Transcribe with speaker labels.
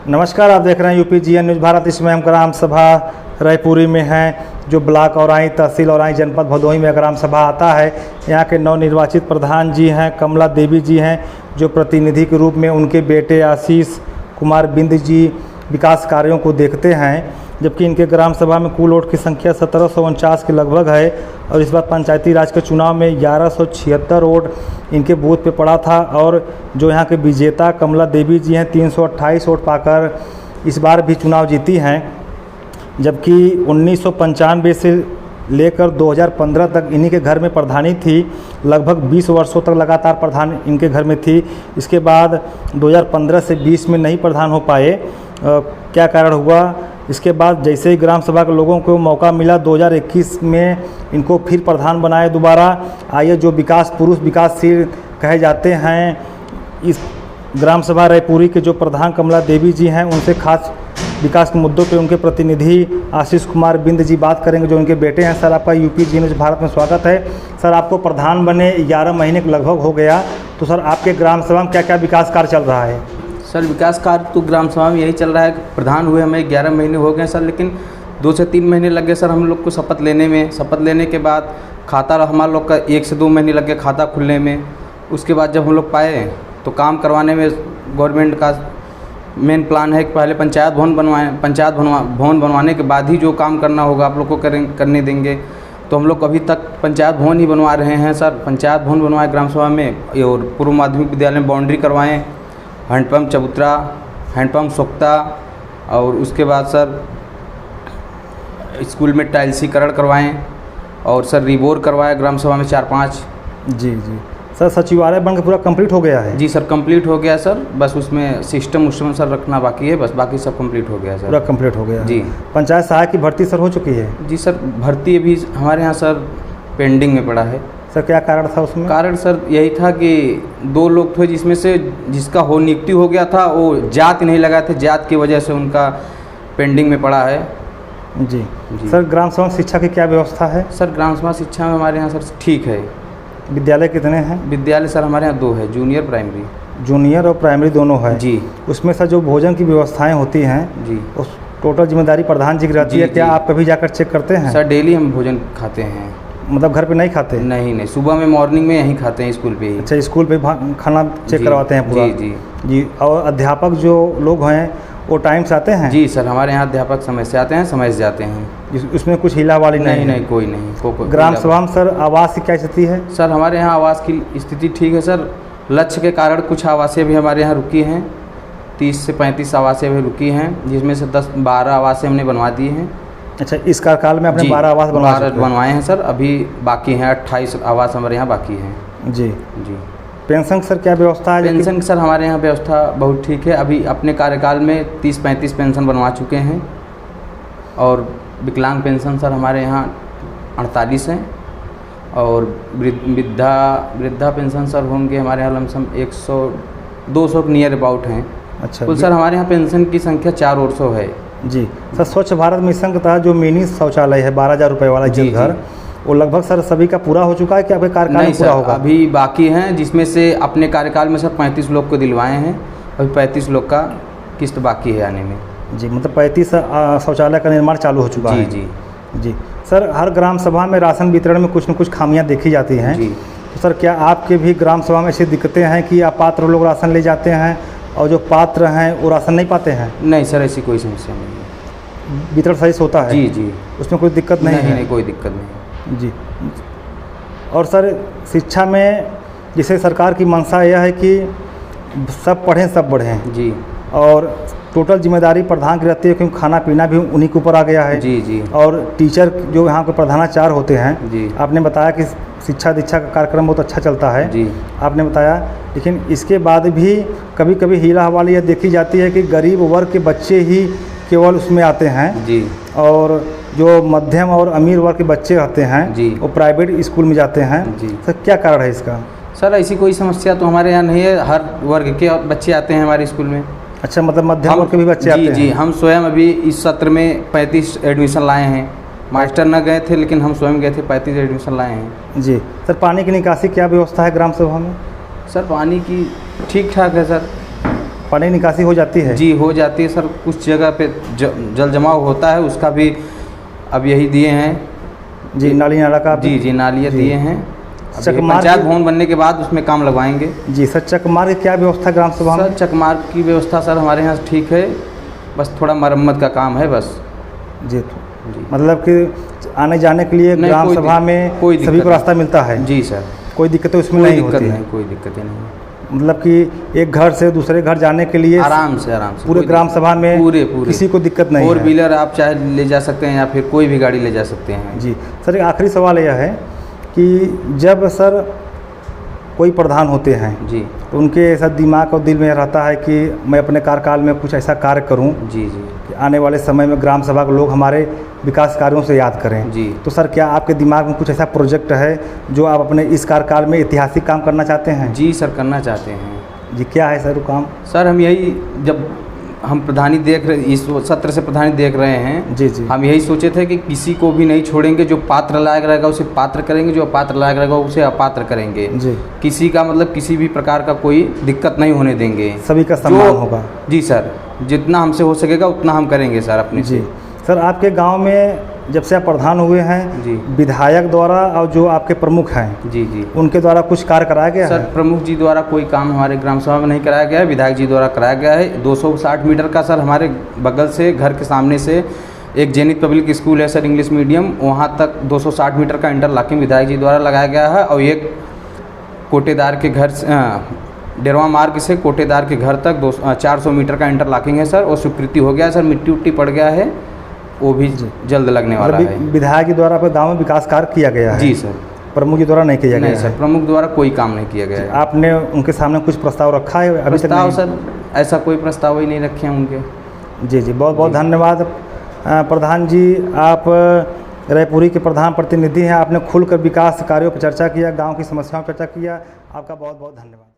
Speaker 1: नमस्कार, आप देख रहे हैं UPGN न्यूज़ भारत। इसमें हम ग्राम सभा रायपुरी में हैं, जो ब्लॉक औराई तहसील औराई जनपद भदोही में ग्राम सभा आता है। यहाँ के नवनिर्वाचित प्रधान जी हैं कमला देवी जी हैं, जो प्रतिनिधि के रूप में उनके बेटे आशीष कुमार बिंद जी विकास कार्यों को देखते हैं। जबकि इनके ग्राम सभा में कुल वोट की संख्या 1749 के लगभग है और इस बार पंचायती राज के चुनाव में 1176 वोट इनके बूथ पे पड़ा था। और जो यहाँ के विजेता कमला देवी जी हैं 328 वोट पाकर इस बार भी चुनाव जीती हैं। जबकि 1995 से लेकर 2015 तक इन्हीं के घर में प्रधानी थी। लगभग 20 वर्षों तक लगातार प्रधान इनके घर में थी। इसके बाद 2015 से 20 में नहीं प्रधान हो पाए। क्या कारण हुआ? इसके बाद जैसे ही ग्राम सभा के लोगों को मौका मिला 2021 में इनको फिर प्रधान बनाए दोबारा। आइए, जो विकास पुरुष विकासशील कहे जाते हैं इस ग्राम सभा रायपुरी के जो प्रधान कमला देवी जी हैं, उनसे खास विकास के मुद्दों पे उनके प्रतिनिधि आशीष कुमार बिंद जी बात करेंगे, जो उनके बेटे हैं। सर, आपका UPGN न्यूज़ भारत में स्वागत है। सर, आपको प्रधान बने 11 महीने के लगभग हो गया, तो सर आपके ग्राम सभा में क्या क्या विकास कार्य चल रहा है?
Speaker 2: सर, विकास कार्य तो ग्राम सभा में यही चल रहा है। प्रधान हुए हमें 11 महीने हो गए सर, लेकिन 2 से 3 महीने लग गए सर हम लोग को शपथ लेने में। शपथ लेने के बाद खाता हमारे लोग का 1 से 2 महीने लग गए खाता खुलने में। उसके बाद जब हम लोग पाए तो काम करवाने में गवर्नमेंट का मेन प्लान है कि पहले पंचायत भवन बनवाएं। पंचायत भवन बनवाने के बाद ही जो काम करना होगा आप लोग को करने देंगे। तो हम लोग अभी तक पंचायत भवन ही बनवा रहे हैं सर। पंचायत भवन बनवाए ग्राम सभा में और पूर्व माध्यमिक विद्यालय में बाउंड्री करवाएँ, हैंडपम्प चबूतरा, हैंडपम्प सोख्ता, और उसके बाद सर स्कूल में टाइल्सीकरण करवाएं और सर रिबोर करवाए ग्राम सभा में 4-5।
Speaker 1: जी। सर, सचिवालय बनकर पूरा कंप्लीट हो गया है?
Speaker 2: जी सर, कंप्लीट हो गया सर। बस उसमें सिस्टम सर रखना बाकी है, बस बाकी सब कंप्लीट हो गया सर।
Speaker 1: पूरा कंप्लीट हो गया
Speaker 2: जी।
Speaker 1: पंचायत सहायक की भर्ती सर हो चुकी है?
Speaker 2: जी सर, भर्ती अभी हमारे यहाँ सर पेंडिंग में पड़ा है।
Speaker 1: सर, क्या कारण था उसमें?
Speaker 2: कारण सर यही था कि 2 लोग थे जिसमें से जिसका नियुक्ति हो गया था वो जात नहीं लगाए थे। जात की वजह से उनका पेंडिंग में पड़ा है।
Speaker 1: जी। सर, ग्राम सभा शिक्षा की क्या व्यवस्था है?
Speaker 2: सर, ग्राम सभा शिक्षा में हमारे यहाँ सर ठीक है।
Speaker 1: विद्यालय कितने हैं?
Speaker 2: विद्यालय सर हमारे यहाँ 2 है, जूनियर प्राइमरी।
Speaker 1: जूनियर और प्राइमरी दोनों है
Speaker 2: जी।
Speaker 1: उसमें सर जो भोजन की व्यवस्थाएं होती हैं
Speaker 2: जी,
Speaker 1: उस टोटल जिम्मेदारी प्रधान जी की रहती है। क्या आप कभी जाकर चेक करते हैं?
Speaker 2: सर डेली हम भोजन खाते हैं।
Speaker 1: मतलब घर पे नहीं खाते?
Speaker 2: नहीं, सुबह में मॉर्निंग में यहीं खाते हैं, स्कूल पे ही।
Speaker 1: अच्छा, स्कूल पे खाना चेक करवाते हैं पूरा? जी। और अध्यापक जो लोग हैं वो टाइम से आते हैं?
Speaker 2: जी सर, हमारे यहाँ अध्यापक समय से आते हैं, समय से जाते हैं।
Speaker 1: उसमें कुछ हिला वाली
Speaker 2: नहीं, कोई नहीं।
Speaker 1: ग्राम सभा में सर आवास की क्या स्थिति है?
Speaker 2: सर, हमारे यहाँ आवास की स्थिति ठीक है सर। लक्ष्य के कारण कुछ आवासें भी हमारे यहाँ रुकी हैं। 30 से 35 आवासें भी रुकी हैं, जिसमें से 10-12 आवासें हमने बनवा दी हैं।
Speaker 1: अच्छा, इस कार्यकाल में आपने 12 आवास
Speaker 2: बनवाए हैं सर। अभी बाकी हैं 28 आवास हमारे यहाँ बाकी हैं।
Speaker 1: जी। पेंशन सर क्या व्यवस्था है?
Speaker 2: पेंशन सर हमारे यहाँ व्यवस्था बहुत ठीक है। अभी अपने कार्यकाल में 30-35 पेंशन बनवा चुके हैं। और विकलांग पेंशन सर हमारे यहाँ 48 हैं। और वृद्धा पेंशन सर होंगे हमारे यहाँ लमसम 100-200 के नियर अबाउट हैं।
Speaker 1: अच्छा।
Speaker 2: कुल सर हमारे यहाँ पेंशन की संख्या 400 है।
Speaker 1: जी। सर, स्वच्छ भारत मिशन के तहत जो मिनी शौचालय है 12,000 रुपये वाला जिस घर, वो लगभग सर सभी का पूरा हो चुका है कि आपके कार्यकाल में पूरा होगा?
Speaker 2: अभी बाकी हैं, जिसमें से अपने कार्यकाल में सर 35 लोग को दिलवाए हैं। अभी 35 लोग का किस्त बाकी है आने में।
Speaker 1: जी, मतलब 35 शौचालय का निर्माण चालू हो चुका है? जी। सर, हर ग्राम सभा में राशन वितरण में कुछ न कुछ खामियां देखी जाती हैं। जी। तो सर, क्या आपके भी ग्राम सभा में ऐसी दिक्कतें हैं कि अपात्र लोग राशन ले जाते हैं और जो पात्र हैं वो राशन नहीं पाते हैं?
Speaker 2: नहीं सर, ऐसी कोई समस्या नहीं है।
Speaker 1: वितरण सही से होता है?
Speaker 2: जी।
Speaker 1: उसमें कोई दिक्कत नहीं है?
Speaker 2: नहीं, कोई दिक्कत नहीं।
Speaker 1: जी। और सर, शिक्षा में जैसे सरकार की मंशा यह है कि सब पढ़ें सब बढ़ें। जी। और टोटल जिम्मेदारी प्रधान की रहती है, क्योंकि खाना पीना भी उन्हीं के ऊपर आ गया है। जी। और टीचर जो यहाँ के प्रधानाचार्य होते हैं, जी, आपने बताया कि शिक्षा दीक्षा का कार्यक्रम बहुत अच्छा चलता है। जी। आपने बताया, लेकिन इसके बाद भी कभी कभी हीला हवाली यह देखी जाती है कि गरीब वर्ग के बच्चे ही केवल उसमें आते हैं। जी। और जो मध्यम और अमीर वर्ग के बच्चे आते हैं जी, वो प्राइवेट स्कूल में जाते हैं। जी। सर, क्या कारण है इसका?
Speaker 2: सर, ऐसी कोई समस्या तो हमारे यहाँ नहीं है। हर वर्ग के बच्चे आते हैं हमारे स्कूल में।
Speaker 1: अच्छा, मतलब मध्यम वर्ग के भी बच्चे आते हैं?
Speaker 2: जी। हम स्वयं अभी इस सत्र में 35 एडमिशन लाए हैं। मास्टर न गए थे, लेकिन हम स्वयं गए थे, 35 एडमिशन लाए हैं।
Speaker 1: जी। सर, पानी की निकासी क्या व्यवस्था है ग्राम सभा में?
Speaker 2: सर, पानी की ठीक ठाक है सर।
Speaker 1: पानी निकासी हो जाती है?
Speaker 2: जी हो जाती है सर, कुछ जगह पे जल जमाव होता है, उसका भी अब यही दिए हैं
Speaker 1: जी, नाली नाला का
Speaker 2: जी जी नालियाँ
Speaker 1: जी।
Speaker 2: दिए हैं। अब ये
Speaker 1: चकमार
Speaker 2: पंचायत
Speaker 1: की-
Speaker 2: भवन बनने के बाद उसमें काम लगवाएंगे।
Speaker 1: जी सर, चकमार की क्या व्यवस्था ग्राम सभा में?
Speaker 2: सर चकमार्ग की व्यवस्था सर हमारे यहाँ ठीक है, बस थोड़ा मरम्मत का काम है बस।
Speaker 1: जी,
Speaker 2: जी
Speaker 1: मतलब कि आने जाने के लिए
Speaker 2: नहीं,
Speaker 1: ग्राम
Speaker 2: कोई
Speaker 1: सभा में
Speaker 2: कोई
Speaker 1: सभी
Speaker 2: दिक्कत
Speaker 1: को रास्ता मिलता है?
Speaker 2: जी सर,
Speaker 1: कोई दिक्कतें उसमें
Speaker 2: कोई
Speaker 1: नहीं
Speaker 2: दिक्कत
Speaker 1: होती?
Speaker 2: नहीं, कोई दिक्कतें नहीं,
Speaker 1: मतलब कि एक घर से दूसरे घर जाने के लिए
Speaker 2: आराम से
Speaker 1: पूरे
Speaker 2: कोई
Speaker 1: ग्राम सभा में
Speaker 2: पूरे
Speaker 1: किसी को दिक्कत नहीं
Speaker 2: फोर
Speaker 1: है?
Speaker 2: व्हीलर आप चाहे ले जा सकते हैं या फिर कोई भी गाड़ी ले जा सकते हैं।
Speaker 1: जी सर, एक आखिरी सवाल यह है कि जब सर कोई प्रधान होते हैं
Speaker 2: जी
Speaker 1: तो उनके ऐसा दिमाग और दिल में रहता है कि मैं अपने कार्यकाल में कुछ ऐसा कार्य करूं
Speaker 2: जी जी
Speaker 1: कि आने वाले समय में ग्राम सभा के लोग हमारे विकास कार्यों से याद करें।
Speaker 2: जी।
Speaker 1: तो सर क्या आपके दिमाग में कुछ ऐसा प्रोजेक्ट है जो आप अपने इस कार्यकाल में ऐतिहासिक काम करना चाहते हैं?
Speaker 2: जी सर, करना चाहते हैं।
Speaker 1: जी, क्या है सर वो काम?
Speaker 2: सर हम यही, जब हम प्रधानी देख रहे, इस सत्र से प्रधानी देख रहे हैं,
Speaker 1: जी जी
Speaker 2: हम यही सोचे थे कि किसी को भी नहीं छोड़ेंगे, जो पात्र लायक रहेगा उसे पात्र करेंगे, जो अपात्र लायक रहेगा उसे अपात्र करेंगे।
Speaker 1: जी,
Speaker 2: किसी का मतलब किसी भी प्रकार का कोई दिक्कत नहीं होने देंगे।
Speaker 1: सभी का सम्मान होगा।
Speaker 2: जी सर, जितना हमसे हो सकेगा उतना हम करेंगे सर अपने
Speaker 1: जी
Speaker 2: से।
Speaker 1: सर, आपके गांव में जब से आप प्रधान हुए हैं
Speaker 2: जी
Speaker 1: विधायक द्वारा और जो आपके प्रमुख हैं
Speaker 2: जी जी
Speaker 1: उनके द्वारा कुछ कार्य कराया गया
Speaker 2: सर,
Speaker 1: है?
Speaker 2: प्रमुख जी द्वारा कोई काम हमारे ग्राम सभा में नहीं कराया गया है, विधायक जी द्वारा कराया गया है। 260 मीटर का सर हमारे बगल से, घर के सामने से एक जेनिथ पब्लिक स्कूल है सर, इंग्लिश मीडियम, वहाँ तक 260 मीटर का इंटरलॉकिंग विधायक जी द्वारा लगाया गया है। और एक कोटेदार के घर से डेरवा मार्ग से कोटेदार के घर तक 400 मीटर का इंटरलॉकिंग है सर, और स्वीकृति हो गया है सर, मिट्टी उट्टी पड़ गया है, वो भी जल्द लगने वाला है।
Speaker 1: विधायक के द्वारा आपके गांव में विकास कार्य किया गया है?
Speaker 2: जी सर।
Speaker 1: प्रमुख के द्वारा नहीं किया गया
Speaker 2: नहीं सर,
Speaker 1: है?
Speaker 2: प्रमुख द्वारा कोई काम नहीं किया गया है।
Speaker 1: आपने उनके सामने कुछ प्रस्ताव रखा है अभी तक?
Speaker 2: प्रस्ताव
Speaker 1: नहीं?
Speaker 2: सर ऐसा कोई प्रस्ताव ही नहीं रखे हैं उनके।
Speaker 1: जी जी, बहुत बहुत
Speaker 2: जी।
Speaker 1: धन्यवाद प्रधान जी। आप रायपुरी के प्रधान प्रतिनिधि हैं, आपने खुलकर विकास कार्यों पर चर्चा किया, गांव की समस्याओं पर चर्चा किया। आपका बहुत बहुत धन्यवाद।